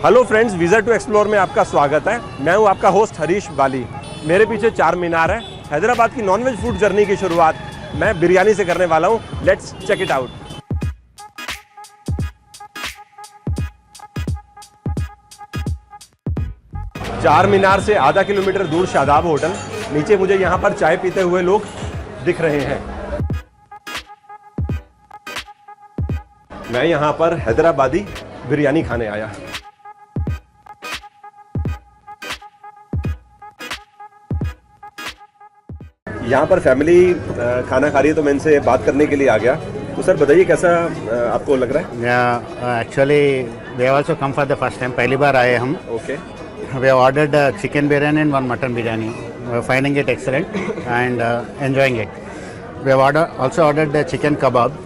Hello friends, विजर to explore में आपका स्वागत है। मैं हूं आपका होस्ट हरीश बाली। मेरे पीछे चार मीनार है। हैदराबाद की नॉनवेज फूड जर्नी की शुरुआत मैं बिरयानी से करने वाला हूं। Let's check it out. Charminar से आधा किलोमीटर दूर शादाब होटल। नीचे मुझे यहां पर चाय पीते हुए लोग दिख रहे हैं। मैं यहां पर हैदराबादी बिरयानी खाने आया। यहाँ पर फैमिली खाना खा रही है तो मैं इनसे बात करने के लिए आ गया। तो सर बताइए कैसा आपको लग रहा है? Actually we have also come for the first time, पहली बार आए हम। Okay. We have ordered chicken biryani and one mutton biryani, finding it excellent and enjoying it. We have also ordered chicken kebab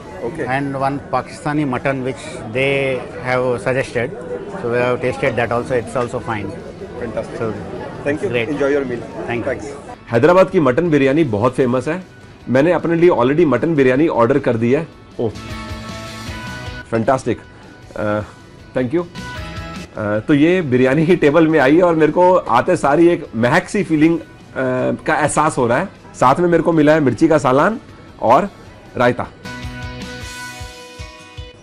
and one Pakistani mutton which they have suggested, so we have tasted that also. It's also fine. Fantastic. So thank you. Great. Enjoy your meal. Thanks. Hyderabad की mutton biryani बहुत famous है। मैंने अपने लिए already mutton biryani order कर दी है। Oh fantastic, thank you. तो ये बिरयानी ही टेबल में आई है और मेरे को आते सारी एक महक सी फीलिंग का एहसास हो रहा है। साथ में मेरे को मिला है मिर्ची का सालान और रायता।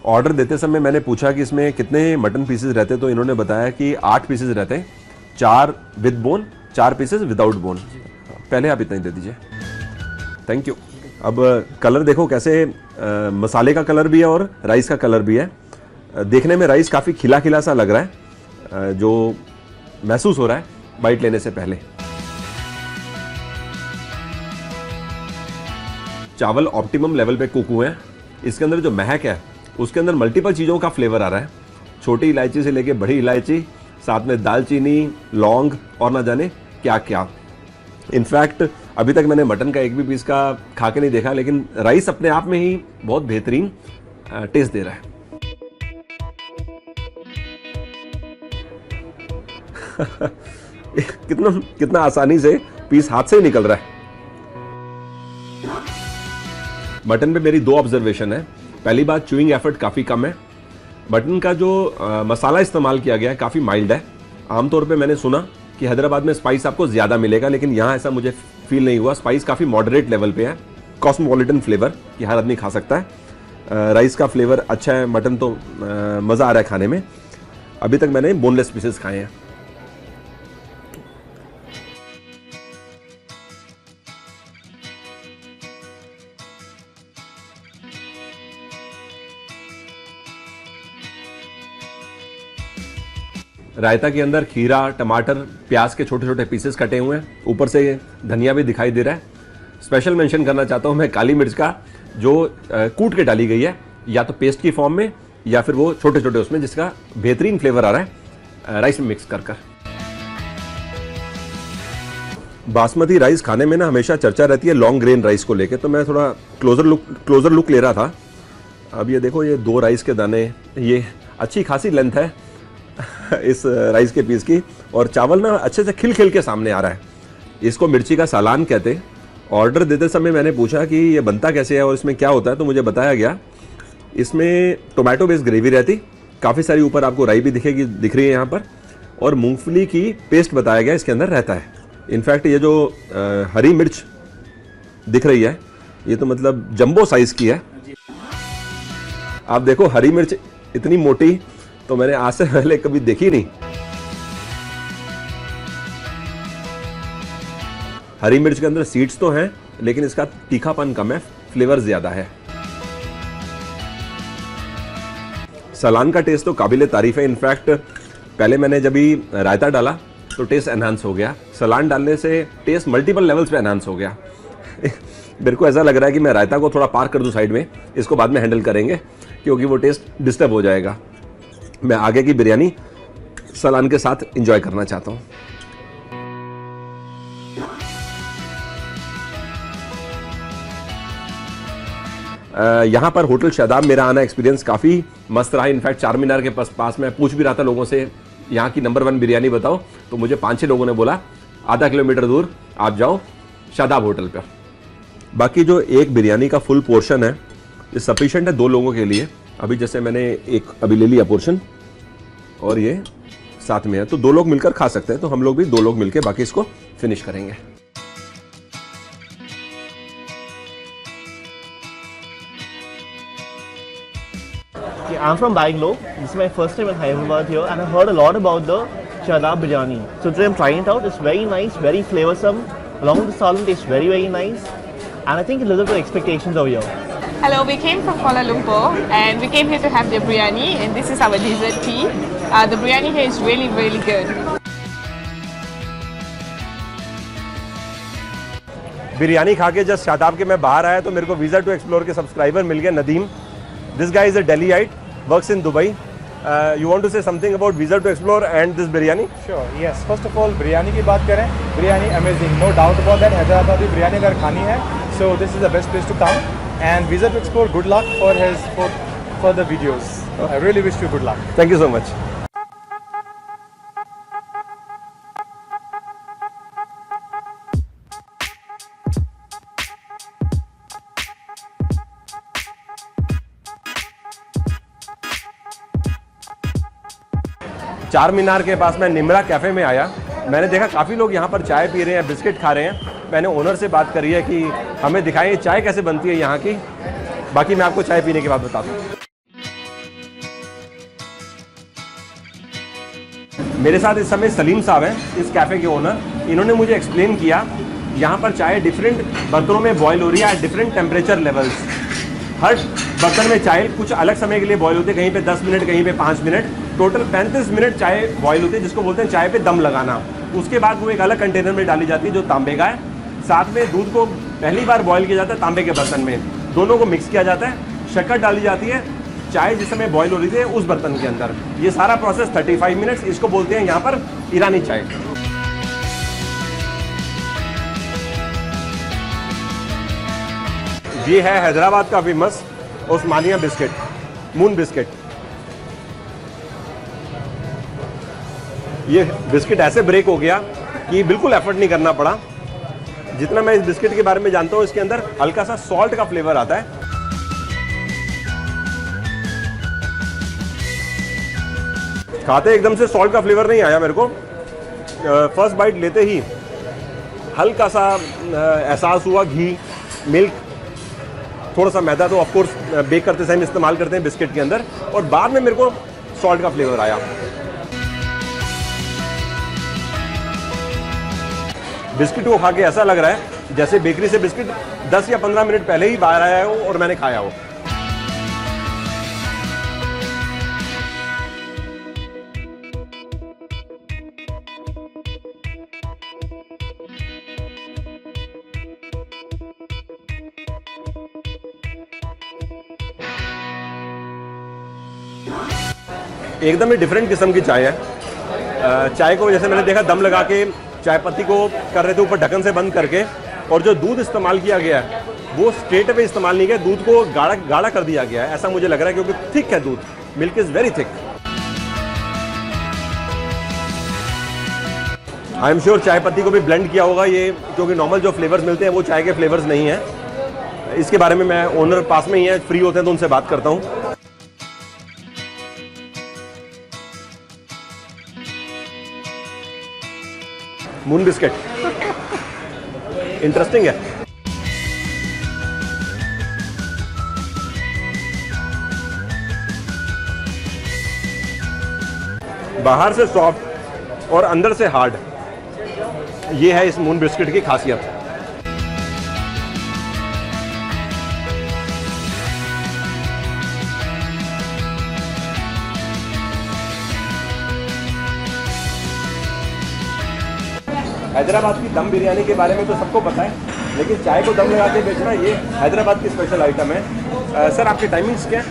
ऑर्डर देते समय मैंने पूछा कि इसमें कितने मटन पीसेस रहते, तो इन्होंने बताया कि 8 पीसेस रहते हैं, 4 with bone, 4 pieces without bone. पहले आप इतना ही दे दीजिए, थैंक यू। अब कलर देखो कैसे मसाले का कलर भी है और राइस का कलर भी है। देखने में राइस काफ़ी खिला खिला सा लग रहा है, जो महसूस हो रहा है बाइट लेने से पहले। चावल ऑप्टिमम लेवल पे कुक हुए हैं। इसके अंदर जो महक है उसके अंदर मल्टीपल चीज़ों का फ्लेवर आ रहा है। छोटी इलायची से लेके बड़ी इलायची, साथ में दालचीनी, लौंग और ना जाने क्या क्या। इनफैक्ट अभी तक मैंने मटन का एक भी पीस का खा के नहीं देखा, लेकिन राइस अपने आप में ही बहुत बेहतरीन टेस्ट दे रहा है। कितना आसानी से पीस हाथ से ही निकल रहा है। मटन पे मेरी 2 ऑब्जर्वेशन है। पहली बात, च्यूइंग एफर्ट काफ़ी कम है। मटन का जो मसाला इस्तेमाल किया गया है काफ़ी माइल्ड है। आमतौर पे मैंने सुना कि हैदराबाद में स्पाइस आपको ज़्यादा मिलेगा, लेकिन यहाँ ऐसा मुझे फील नहीं हुआ। स्पाइस काफ़ी मॉडरेट लेवल पे है, कॉस्मोपॉलिटन फ्लेवर कि हर आदमी खा सकता है। राइस का फ्लेवर अच्छा है। मटन तो मज़ा आ रहा है खाने में। अभी तक मैंने बोनलेस पीसेस खाए हैं। रायता के अंदर खीरा, टमाटर, प्याज के छोटे छोटे पीसेस कटे हुए हैं। ऊपर से धनिया भी दिखाई दे रहा है। स्पेशल मेंशन करना चाहता हूं मैं काली मिर्च का, जो कूट के डाली गई है, या तो पेस्ट की फॉर्म में या फिर वो छोटे छोटे उसमें, जिसका बेहतरीन फ्लेवर आ रहा है राइस में मिक्स कर कर। बासमती राइस खाने में ना हमेशा चर्चा रहती है लॉन्ग ग्रेन राइस को लेके, तो मैं थोड़ा क्लोजर लुक ले रहा था। अब ये देखो, ये 2 राइस के दाने, ये अच्छी खासी लेंथ है इस राइस के पीस की, और चावल ना अच्छे से खिल के सामने आ रहा है। इसको मिर्ची का सालान कहते। ऑर्डर देते समय मैंने पूछा कि ये बनता कैसे है और इसमें क्या होता है, तो मुझे बताया गया इसमें टोमेटो बेस्ड ग्रेवी रहती, काफ़ी सारी ऊपर आपको राई भी दिख रही है यहाँ पर, और मूंगफली की पेस्ट बताया गया इसके अंदर रहता है। इनफैक्ट ये जो हरी मिर्च दिख रही है, ये तो मतलब जंबो साइज की है। आप देखो, हरी मिर्च इतनी मोटी तो मैंने आज से पहले कभी देखी नहीं। हरी मिर्च के अंदर सीड्स तो हैं, लेकिन इसका तीखापन कम है, फ्लेवर ज्यादा है। सलान का टेस्ट तो काबिले तारीफ है। इनफैक्ट पहले मैंने जब भी रायता डाला तो टेस्ट एनहांस हो गया। सलान डालने से टेस्ट मल्टीपल लेवल्स पे एनहांस हो गया। मेरे को ऐसा लग रहा है कि मैं रायता को थोड़ा पार कर दूं साइड में, इसको बाद में हैंडल करेंगे, क्योंकि वो टेस्ट डिस्टर्ब हो जाएगा। मैं आगे की बिरयानी सलान के साथ एंजॉय करना चाहता हूं। यहाँ पर होटल शादाब मेरा आना एक्सपीरियंस काफ़ी मस्त रहा। इनफैक्ट चार मीनार के पास मैं पूछ भी रहा था लोगों से यहाँ की नंबर 1 बिरयानी बताओ, तो मुझे 5-6 लोगों ने बोला आधा किलोमीटर दूर आप जाओ शादाब होटल पर। बाकी जो एक बिरयानी का फुल पोर्शन है ये सफिशिएंट है 2 लोगों के लिए। अभी जैसे मैंने एक अभी ले लिया पोर्शन और ये साथ में है, तो 2 लोग मिलकर खा सकते हैं। तो हम लोग भी 2 लोग मिलकर बाकी इसको फिनिश करेंगे। I'm from Bangalore. This is my first time in Hyderabad here, and I heard a lot about the Shadab biryani. So today I'm trying it out. It's very nice, very flavoursome. Along with the salan, tastes very, very nice. And I think it lives up to expectations over here. Hello, we came from Kuala Lumpur and we came here to have the biryani, and this is our dessert tea. The biryani here is really, really good. Biryani खा के just Shadab के मैं बाहर आया तो मेरे को visa to explore के सब्सक्राइबर मिल गए, Nadeem. This guy is a Delhiite, works in Dubai. You want to say something about Visa to Explore and this biryani? Sure, yes. First of all, biryani की बात करें, biryani amazing, no doubt about that. Hyderabadi biryani अगर खानी है, so this is the best place to come. And Visa to Explore, good luck for the videos. I really wish you good luck. Thank you so much. चार मीनार के पास मैं Nimra cafe में आया। मैंने देखा काफ़ी लोग यहाँ पर चाय पी रहे हैं, बिस्किट खा रहे हैं। मैंने ओनर से बात करी है कि हमें दिखाएं चाय कैसे बनती है यहाँ की। बाकी मैं आपको चाय पीने के बाद बताता हूँ। मेरे साथ इस समय सलीम साहब हैं, इस कैफ़े के ओनर। इन्होंने मुझे एक्सप्लेन किया यहाँ पर चाय डिफरेंट बर्तनों में बॉयल हो रही है एट डिफरेंट टेम्परेचर लेवल्स। हर बर्तन में चाय कुछ अलग समय के लिए बॉयल होती है, कहीं पे 10 मिनट, कहीं पे 5 मिनट, टोटल 35 मिनट चाय बॉयल होती है, जिसको बोलते हैं चाय पे दम लगाना। उसके बाद वो एक अलग कंटेनर में डाली जाती है जो तांबे का है। साथ में दूध को पहली बार बॉयल किया जाता है तांबे के बर्तन में, दोनों को मिक्स किया जाता है, शक्कर डाली जाती है, चाय जिस समय बॉयल हो रही थी उस बर्तन के अंदर। ये सारा प्रोसेस 35 मिनट्स, इसको बोलते हैं यहाँ पर ईरानी चाय। ये है हैदराबाद का फेमस उस्मानिया बिस्किट, मून बिस्किट। ये बिस्किट ऐसे ब्रेक हो गया कि बिल्कुल एफर्ट नहीं करना पड़ा। जितना मैं इस बिस्किट के बारे में जानता हूँ, इसके अंदर हल्का सा सॉल्ट का फ्लेवर आता है। खाते एकदम से सॉल्ट का फ्लेवर नहीं आया मेरे को। फर्स्ट बाइट लेते ही हल्का सा एहसास हुआ घी, मिल्क, थोड़ा सा मैदा तो ऑफकोर्स बेक करते समय इस्तेमाल करते हैं बिस्किट के अंदर, और बाद में मेरे को सॉल्ट का फ्लेवर आया। बिस्किट को खा के ऐसा लग रहा है जैसे बेकरी से बिस्किट 10 या 15 मिनट पहले ही बाहर आया हो और मैंने खाया हो। एकदम ही डिफरेंट किस्म की चाय है। चाय को जैसे मैंने देखा दम लगा के चाय पत्ती को कर रहे थे ऊपर ढक्कन से बंद करके, और जो दूध इस्तेमाल किया गया है वो स्ट्रेट अवे इस्तेमाल नहीं किया, दूध को गाढ़ा कर दिया गया है, ऐसा मुझे लग रहा है, क्योंकि थिक है दूध, milk is very thick. I am sure चाय पत्ती को भी ब्लेंड किया होगा ये, क्योंकि नॉर्मल जो फ्लेवर्स मिलते हैं वो चाय के फ्लेवर्स नहीं है। इसके बारे में मैं ओनर पास में ही है, फ्री होते हैं तो उनसे बात करता हूँ। मून बिस्किट इंटरेस्टिंग है। बाहर से सॉफ्ट और अंदर से हार्ड, ये है इस मून बिस्किट की खासियत। हैदराबाद की दम बिरयानी के बारे में तो सबको पता है, लेकिन चाय को दम लगा के बेचना ये हैदराबाद की स्पेशल आइटम है। सर आपकी टाइमिंग्स क्या है?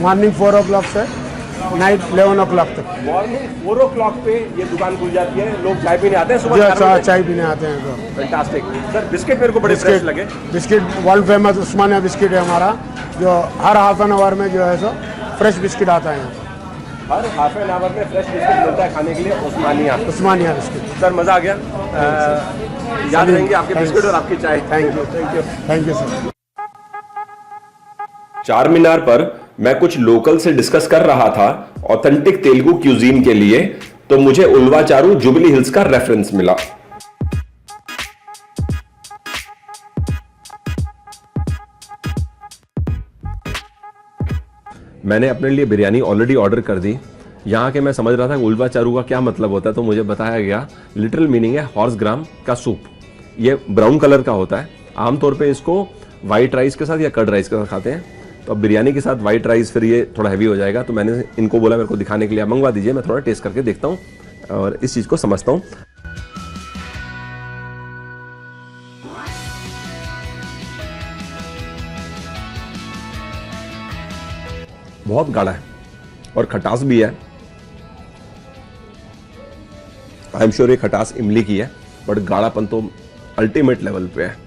मॉर्निंग 4 o'clock से नाइट 11 o'clock तक। मॉर्निंग 4 o'clock पे ये दुकान खुल जाती है, लोग चाय पीने आते हैं सुबह 4 बजे। चाय पीने आते हैं तो फैंटास्टिक। सर बिस्किट मेरे को बड़े फ्रेश लगे। बिस्किट वर्ल्ड फेमस उस्मानिया बिस्किट है हमारा, जो हर हाफ एन आवर में जो है सो फ्रेश बिस्किट आता है। हर हाफ एन आवर में फ्रेश बिस्किट मिलता है खाने के लिए उस्मानिया। उस्मानिया बिस्किट। सर मज़ा आ गया, याद रहेंगे आपके बिस्किट और आपकी चाय। Thank you, thank you, thank you sir. चार मीनार पर मैं कुछ लोकल से डिस्कस कर रहा था ऑथेंटिक तेलुगु क्यूजीन के लिए, तो मुझे उल्वा चारू जुबली हिल्स का रेफरेंस मिला। मैंने अपने लिए बिरयानी ऑलरेडी ऑर्डर कर दी। यहाँ के मैं समझ रहा था कि उल्वा चारू का क्या मतलब होता है, तो मुझे बताया गया लिटरल मीनिंग है हॉर्स ग्राम का सूप। ये ब्राउन कलर का होता है, आमतौर पे इसको वाइट राइस के साथ या कर्ड राइस के साथ खाते हैं। तो अब बिरयानी के साथ वाइट राइस फिर ये थोड़ा हैवी हो जाएगा, तो मैंने इनको बोला मेरे को दिखाने के लिए मंगवा दीजिए, मैं थोड़ा टेस्ट करके देखता हूँ और इस चीज़ को समझता हूँ। बहुत गाढ़ा है और खटास भी है। आई एम श्योर ये खटास इमली की है, बट गाढ़ापन तो अल्टीमेट लेवल पे है।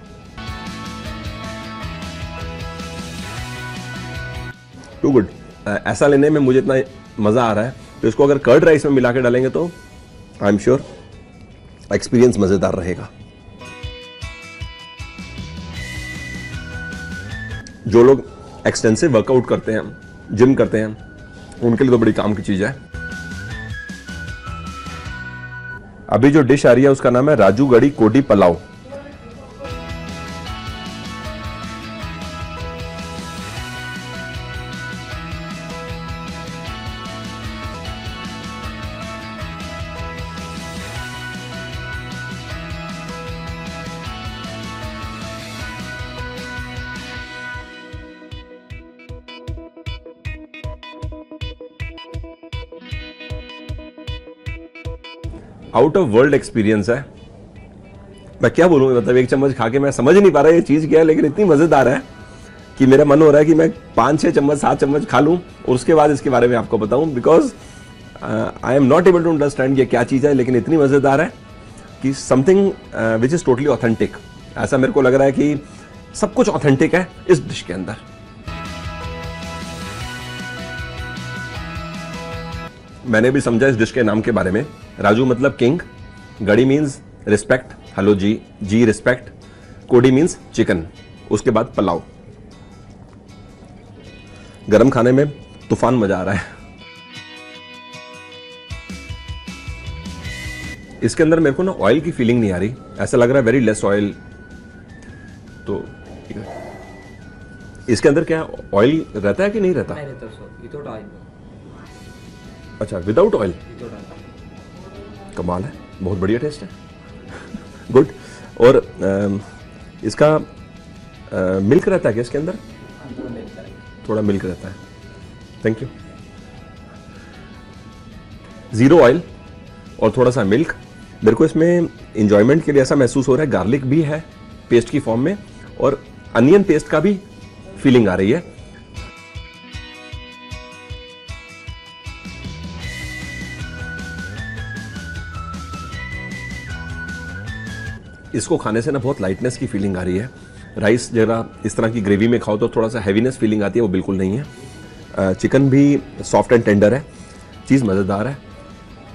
Too good. ऐसा लेने में मुझे इतना मजा आ रहा है, तो इसको अगर कर्ड राइस में मिला के डालेंगे तो आई एम श्योर एक्सपीरियंस मजेदार रहेगा। जो लोग एक्सटेंसिव वर्कआउट करते हैं, जिम करते हैं, उनके लिए तो बड़ी काम की चीज है। अभी जो डिश आ रही है उसका नाम है राजू गढ़ी कोडी pulao. Out of world experience है। मैं क्या बोलूँ, मतलब एक चम्मच खा के मैं समझ नहीं पा रहा ये चीज़ क्या है, लेकिन इतनी मज़ेदार है कि मेरा मन हो रहा है कि मैं 5-6 चम्मच 7 चम्मच खा लूँ और उसके बाद इसके बारे में आपको बताऊँ, because I am not able to understand ये क्या चीज़ है, लेकिन इतनी मज़ेदार है कि something which is totally authentic. ऐसा मेरे को लग रहा है कि सब कुछ ऑथेंटिक है इस डिश के अंदर। मैंने भी समझा इस डिश के नाम के बारे में। राजू मतलब किंग, गड़ी मीन्स रिस्पेक्ट, हेलो जी, जी रिस्पेक्ट, कोडी मीन्स चिकन, उसके बाद पुलाव। गरम खाने में तूफान मजा आ रहा है। इसके अंदर मेरे को ना ऑयल की फीलिंग नहीं आ रही, ऐसा लग रहा है वेरी लेस ऑयल। तो इसके अंदर क्या ऑयल रहता है कि नहीं रहता? Without oil. अच्छा, विदाउट ऑयल। कमाल है, बहुत बढ़िया टेस्ट है। गुड। और इसका मिल्क रहता है क्या इसके अंदर? थोड़ा मिल्क रहता है। Thank you. जीरो ऑयल और थोड़ा सा मिल्क। मेरे को इसमें इंजॉयमेंट के लिए ऐसा महसूस हो रहा है, गार्लिक भी है पेस्ट की फॉर्म में और अनियन पेस्ट का भी फीलिंग आ रही है। इसको खाने से ना बहुत लाइटनेस की फीलिंग आ रही है। राइस जरा इस तरह की ग्रेवी में खाओ तो थोड़ा सा हैवीनेस फीलिंग आती है, वो बिल्कुल नहीं है। चिकन भी सॉफ्ट एंड टेंडर है, चीज़ मज़ेदार है।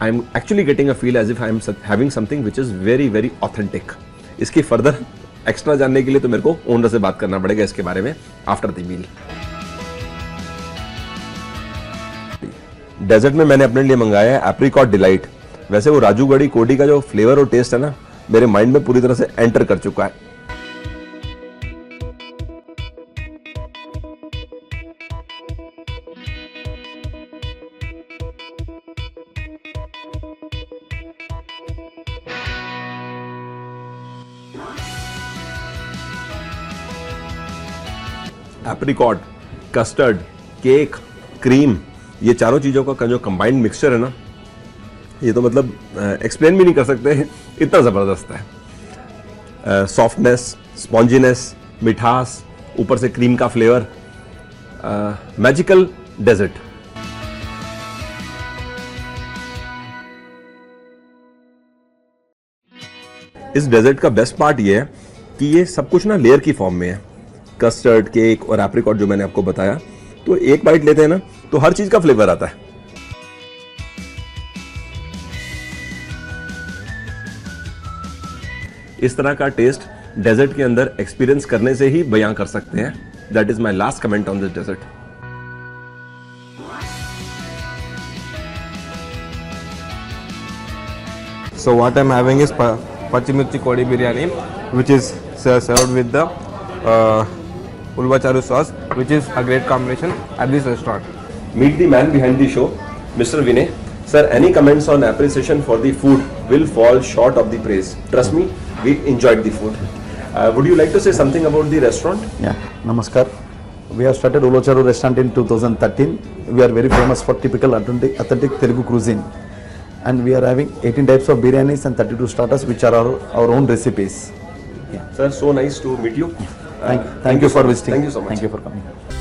I am actually getting a feel as if I am having something which is very very authentic. इसकी फर्दर एक्स्ट्रा जानने के लिए तो मेरे को ओनर से बात करना पड़ेगा इसके बारे में आफ्टर द मील। डेजर्ट में मैंने अपने लिए मंगाया है एप्रिकॉट डिलाइट। वैसे वो राजू गढ़ी कोडी का जो फ्लेवर और टेस्ट है ना, मेरे माइंड में पूरी तरह से एंटर कर चुका है। एप्रिकॉट, कस्टर्ड, केक, क्रीम, ये चारों चीज़ों का जो कंबाइंड मिक्सचर है ना, ये तो मतलब एक्सप्लेन भी नहीं कर सकते, इतना ज़बरदस्त है। सॉफ्टनेस, स्पॉन्जीनेस, मिठास, ऊपर से क्रीम का फ्लेवर, मैजिकल डेजर्ट। इस डेजर्ट का बेस्ट पार्ट ये है कि ये सब कुछ ना लेयर की फॉर्म में है। कस्टर्ड, केक और एप्रिकॉट जो मैंने आपको बताया, तो एक बाइट लेते हैं ना तो हर चीज़ का फ्लेवर आता है। इस तरह का टेस्ट डेजर्ट के अंदर एक्सपीरियंस करने से ही बयां कर सकते हैं. That is my last comment on this dessert. So what I'm having is Pachimirchi Kodi biryani, which is served with the ulva charu sauce, which is a great combination at this restaurant. Meet the man behind the show, Mr. Vinay. Sir, any comments on appreciation for the food will fall short of the praise. Trust me, we enjoyed the food. Would you like to say something about the restaurant? Yeah, namaskar. We have started Ulocharu restaurant in 2013. We are very famous for typical authentic Telugu cuisine. And we are having 18 types of biryanis and 32 starters, which are our own recipes. Sir, so nice to meet you. Thank you for visiting. Thank you so much. Thank you for coming.